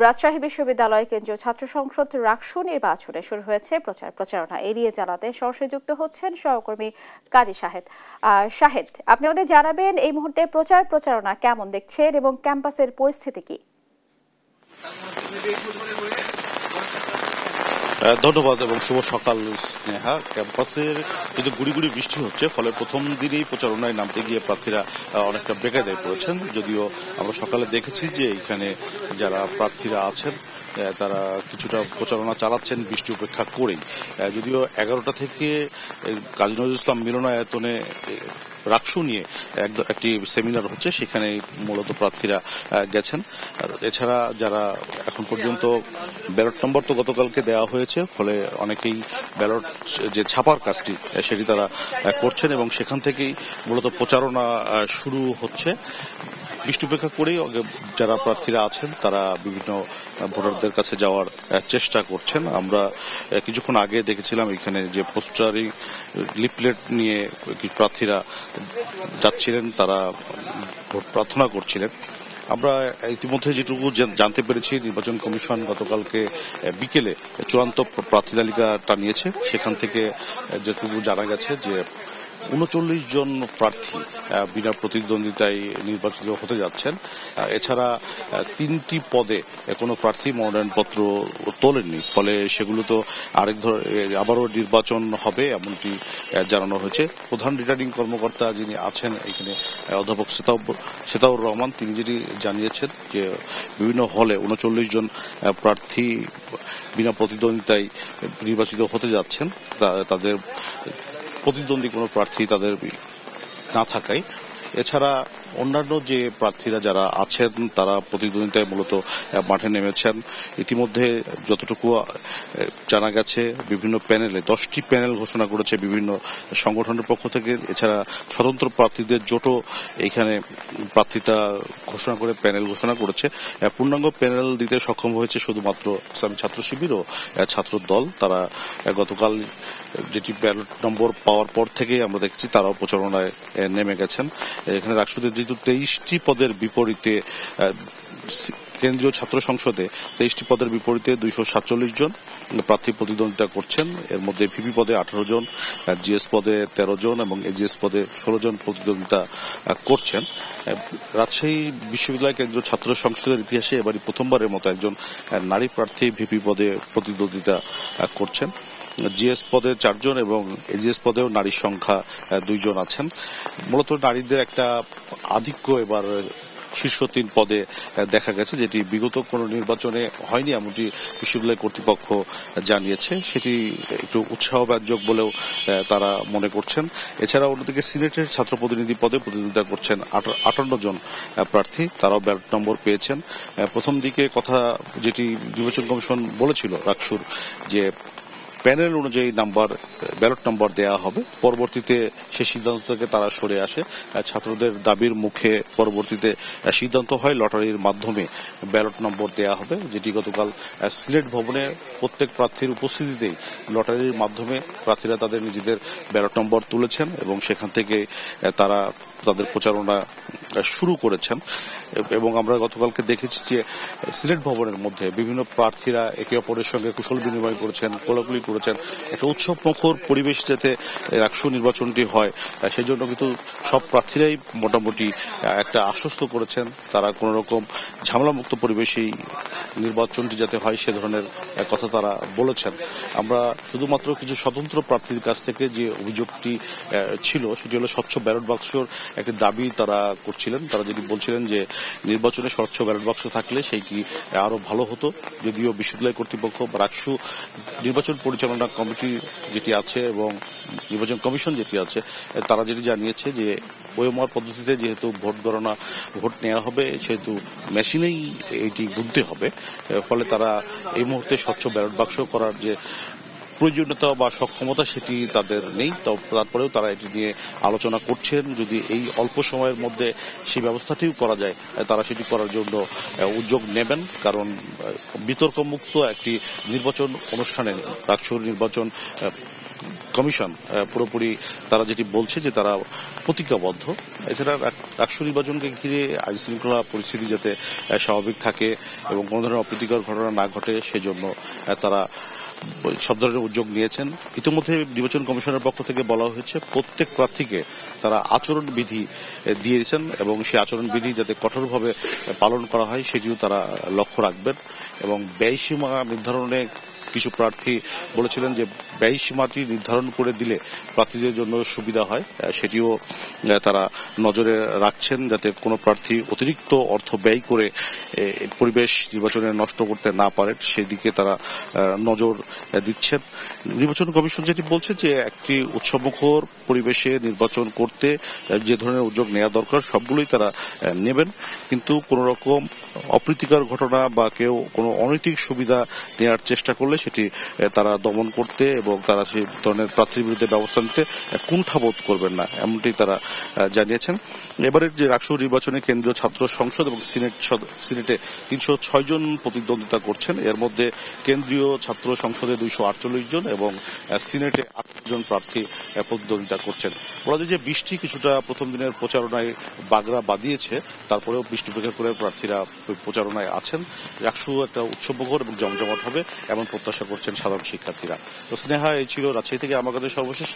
রাজশাহী বিশ্ববিদ্যালয় কেন্দ্রীয় ছাত্র সংসদ রাকসু নির্বাচনে শুরু হয়েছে প্রচারণা এড়িয়ে জানাতে সরাসরি যুক্ত হচ্ছেন সহকর্মী কাজী শাহেদ। শাহেদ, আপনি আমাদের জানাবেন এই মুহূর্তে প্রচারণা কেমন দেখছেন এবং ক্যাম্পাসের পরিস্থিতি কি? ধন্যবাদ এবং শুভ সকাল স্নেহা। ক্যাম্পাসের কিন্তু গুড়ি গুড়ি বৃষ্টি হচ্ছে, ফলে প্রথম দিনেই প্রচারণায় নামতে গিয়ে প্রার্থীরা অনেকটা বেকায়দায় পড়েছেন। যদিও আমরা সকালে দেখেছি যে এখানে যারা প্রার্থীরা আছেন তারা কিছুটা প্রচারণা চালাচ্ছেন বৃষ্টি উপেক্ষা করেই। যদিও 11টা থেকে কাজী নজরুল ইসলাম মিলনায়তনে রাকসু নিয়ে একটি সেমিনার হচ্ছে, সেখানে মূলত প্রার্থীরা গেছেন। এছাড়া যারা এখন পর্যন্ত ব্যালট নম্বর তো গতকালকে দেওয়া হয়েছে, ফলে অনেকেই ব্যালট যে ছাপার কাজটি সেটি তারা করছেন এবং সেখান থেকেই মূলত প্রচারণা শুরু হচ্ছে। বৃষ্টি উপেক্ষা করেই যারা প্রার্থীরা আছেন তারা বিভিন্ন ভোটারদের কাছে যাওয়ার চেষ্টা করছেন। আমরা কিছুক্ষণ আগে দেখেছিলাম এখানে যে পোস্টারি লিফলেট নিয়ে প্রার্থীরা যাচ্ছিলেন, তারা ভোট প্রার্থনা করছিলেন। আমরা ইতিমধ্যে যেটুকু জানতে পেরেছি, নির্বাচন কমিশন গতকালকে বিকেলে চূড়ান্ত প্রার্থী তালিকাটা নিয়েছে। সেখান থেকে যেটুকু জানা গেছে যে ৩৯ জন প্রার্থী বিনা প্রতিদ্বন্দ্বিতায় নির্বাচিত হতে যাচ্ছেন। এছাড়া 3টি পদে কোনো প্রার্থী মনোনয়নপত্র তোলেননি, ফলে সেগুলো তো আবারও নির্বাচন হবে এমনটি জানানো হয়েছে। প্রধান রিটার্নিং কর্মকর্তা যিনি আছেন এখানে অধ্যাপক সেতাউর রহমান, তিনি যেটি জানিয়েছেন যে বিভিন্ন হলে ৩৯ জন প্রার্থী বিনা প্রতিদ্বন্দ্বিতায় নির্বাচিত হতে যাচ্ছেন। তাদের প্রতিদ্বন্দ্বী কোনো প্রার্থী তাদের না থাকায়। এছাড়া অন্যান্য যে প্রার্থীরা যারা আছেন তারা প্রতিদ্বন্দ্বিতায় মূলত মাঠে নেমেছেন। ইতিমধ্যে যতটুকু জানা গেছে বিভিন্ন প্যানেলে 10টি প্যানেল ঘোষণা করেছে বিভিন্ন সংগঠনের পক্ষ থেকে। এছাড়া স্বতন্ত্র প্রার্থীদের জোটও এখানে প্রার্থিতা ঘোষণা করে প্যানেল ঘোষণা করেছে। পূর্ণাঙ্গ প্যানেল দিতে সক্ষম হয়েছে শুধুমাত্র ইসলামী ছাত্র শিবির ও ছাত্র দল। তারা গতকাল যেটি ব্যালট নম্বর পাওয়ার পর থেকেই আমরা দেখেছি তারাও প্রচারণায় নেমে গেছেন। এখানে রাকসুতে যেহেতু 23টি পদের বিপরীতে কেন্দ্রীয় ছাত্র সংসদে 23টি পদের বিপরীতে 247 জন প্রার্থী প্রতিদ্বন্দ্বিতা করছেন। এর মধ্যে ভিপি পদে 18 জন, জিএস পদে 13 জন এবং এজিএস পদে 16 জন প্রতিদ্বন্দ্বিতা করছেন। রাজশাহী বিশ্ববিদ্যালয় কেন্দ্রীয় ছাত্র সংসদের ইতিহাসে এবারই প্রথমবারের মতো একজন নারী প্রার্থী ভিপি পদে প্রতিদ্বন্দ্বিতা করছেন। জিএস পদে 4 জন এবং এজিএস পদেও নারীর সংখ্যা 2 জন আছেন। মূলত নারীদের একটা আধিক্য এবার শীর্ষ 3 পদে দেখা গেছে, যেটি বিগত কোনো নির্বাচনে হয়নি এমনটি বিশ্ববিদ্যালয় কর্তৃপক্ষ জানিয়েছে। সেটি একটু উৎসাহব্যঞ্জক বলেও তারা মনে করছেন। এছাড়া অন্যদিকে সিনেটের ছাত্র প্রতিনিধি পদে প্রতিদ্বন্দ্বিতা করছেন 58 জন প্রার্থী, তারাও ব্যালট নম্বর পেয়েছেন। প্রথম দিকে কথা যেটি নির্বাচন কমিশন বলেছিল রাকসুর যে প্যানেল অনুযায়ী ব্যালট নম্বর দেওয়া হবে, পরবর্তীতে সেই সিদ্ধান্ত থেকে তারা সরে আসে। ছাত্রদের দাবির মুখে পরবর্তীতে সিদ্ধান্ত হয় লটারির মাধ্যমে ব্যালট নম্বর দেওয়া হবে, যেটি গতকাল সিলেট ভবনে প্রত্যেক প্রার্থীর উপস্থিতিতেই লটারির মাধ্যমে প্রার্থীরা তাদের নিজেদের ব্যালট নম্বর তুলেছেন এবং সেখান থেকে তারা তাদের প্রচারণা শুরু করেছেন। এবং আমরা গতকালকে দেখেছি যে সিলেট ভবনের মধ্যে বিভিন্ন প্রার্থীরা একে অপরের সঙ্গে কুশল বিনিময় করেছেন, কোলাকুলি করেছেন। একটা উৎসব মুখর পরিবেশ যাতে রাকসু নির্বাচনটি হয় সেই জন্য কিন্তু সব প্রার্থীরাই মোটামুটি একটা আশ্বস্ত করেছেন তারা কোন রকম ঝামেলামুক্ত পরিবেশেই নির্বাচনটি যাতে হয় সে ধরনের কথা তারা বলেছেন। আমরা শুধুমাত্র কিছু স্বতন্ত্র প্রার্থীর কাছ থেকে যে অভিযোগটি ছিল সেটি হলো স্বচ্ছ ব্যালট বাক্সর একটি দাবি তারা করছিলেন। তারা যেটি বলছিলেন যে নির্বাচনে স্বচ্ছ ব্যালট বাক্স থাকলে সেইটি আরো ভালো হতো। যদিও বিশ্ববিদ্যালয় কর্তৃপক্ষ রাকসু নির্বাচন পরিচালনা কমিটি যেটি আছে এবং নির্বাচন কমিশন যেটি আছে তারা যেটি জানিয়েছে যে ওএমআর পদ্ধতিতে যেহেতু ভোট নেওয়া হবে সেহেতু মেশিনেই এটি গুনতে হবে, ফলে তারা এই মুহূর্তে স্বচ্ছ ব্যালট বাক্স করার যে প্রয়োজনীয়তা বা সক্ষমতা সেটি তাদের নেই। তারপরেও তারা এটি নিয়ে আলোচনা করছেন। যদি এই অল্প সময়ের মধ্যে সেই ব্যবস্থাটিও করা যায় তারা সেটি করার জন্য উদ্যোগ নেবেন, কারণ বিতর্কমুক্ত একটি নির্বাচন অনুষ্ঠানে রাকসুর নির্বাচন কমিশন পুরোপুরি তারা যেটি বলছে যে তারা প্রতিজ্ঞাবদ্ধ। এছাড়া রাষ্ট্র নির্বাচনকে ঘিরে আইন শৃঙ্খলা পরিস্থিতি যাতে স্বাভাবিক থাকে এবং কোনো ধরনের অপ্রীতিকর ঘটনা না ঘটে সেজন্য তারা সব ধরনের উদ্যোগ নিয়েছেন। ইতিমধ্যে নির্বাচন কমিশনের পক্ষ থেকে বলা হয়েছে প্রত্যেক প্রার্থীকে তারা আচরণবিধি দিয়েছেন এবং সেই আচরণবিধি যাতে কঠোরভাবে পালন করা হয় সেটিও তারা লক্ষ্য রাখবেন এবং ব্যয়সীমা নির্ধারণে কিছু প্রার্থী বলেছিলেন যে ব্যয়সীমাটি নির্ধারণ করে দিলে প্রার্থীদের জন্য সুবিধা হয়, সেটিও তারা নজরে রাখছেন যাতে কোনো প্রার্থী অতিরিক্ত অর্থ ব্যয় করে পরিবেশ নির্বাচনে নষ্ট করতে না পারে সেদিকে তারা নজর দিচ্ছেন। নির্বাচন কমিশন যেটি বলছে যে একটি উৎসবমুখর পরিবেশে নির্বাচন করতে যে ধরনের উদ্যোগ নেওয়া দরকার সবগুলোই তারা নেবেন, কিন্তু কোন রকম অপ্রীতিকর ঘটনা বা কেউ কোনো অনৈতিক সুবিধা নেওয়ার চেষ্টা করলে সেটি তারা দমন করতে এবং তারা সেই ধরনের প্রার্থীর বিরুদ্ধে ব্যবস্থা নিতে কুণ্ঠাবোধ করবেন না, এমনটি তারা জানিয়েছেন। এবারের যে রাষ্ট্র নির্বাচনে কেন্দ্রীয় ছাত্র সংসদ এবং সিনেটে ৩০৬ জন প্রতিদ্বন্দ্বিতা করছেন। এর মধ্যে কেন্দ্রীয় ছাত্র সংসদে 248 জন এবং সিনেটে 8 জন প্রার্থী প্রতিদ্বন্দ্বিতা করছেন। বলা যায় যে বৃষ্টি কিছুটা প্রথম দিনের প্রচারণায় বাগড়া বাঁধিয়েছে, তারপরেও বৃষ্টি উপেক্ষা করে প্রার্থীরা প্রচারণায় আছেন। রাষ্ট্র একটা উৎসবমুখর এবং জমজমাট হবে এমন প্রত্যাশা করছেন সাধারণ শিক্ষার্থীরা। তো স্নেহা, এই ছিল রাজশাহী থেকে আমার কাছে সর্বশেষ।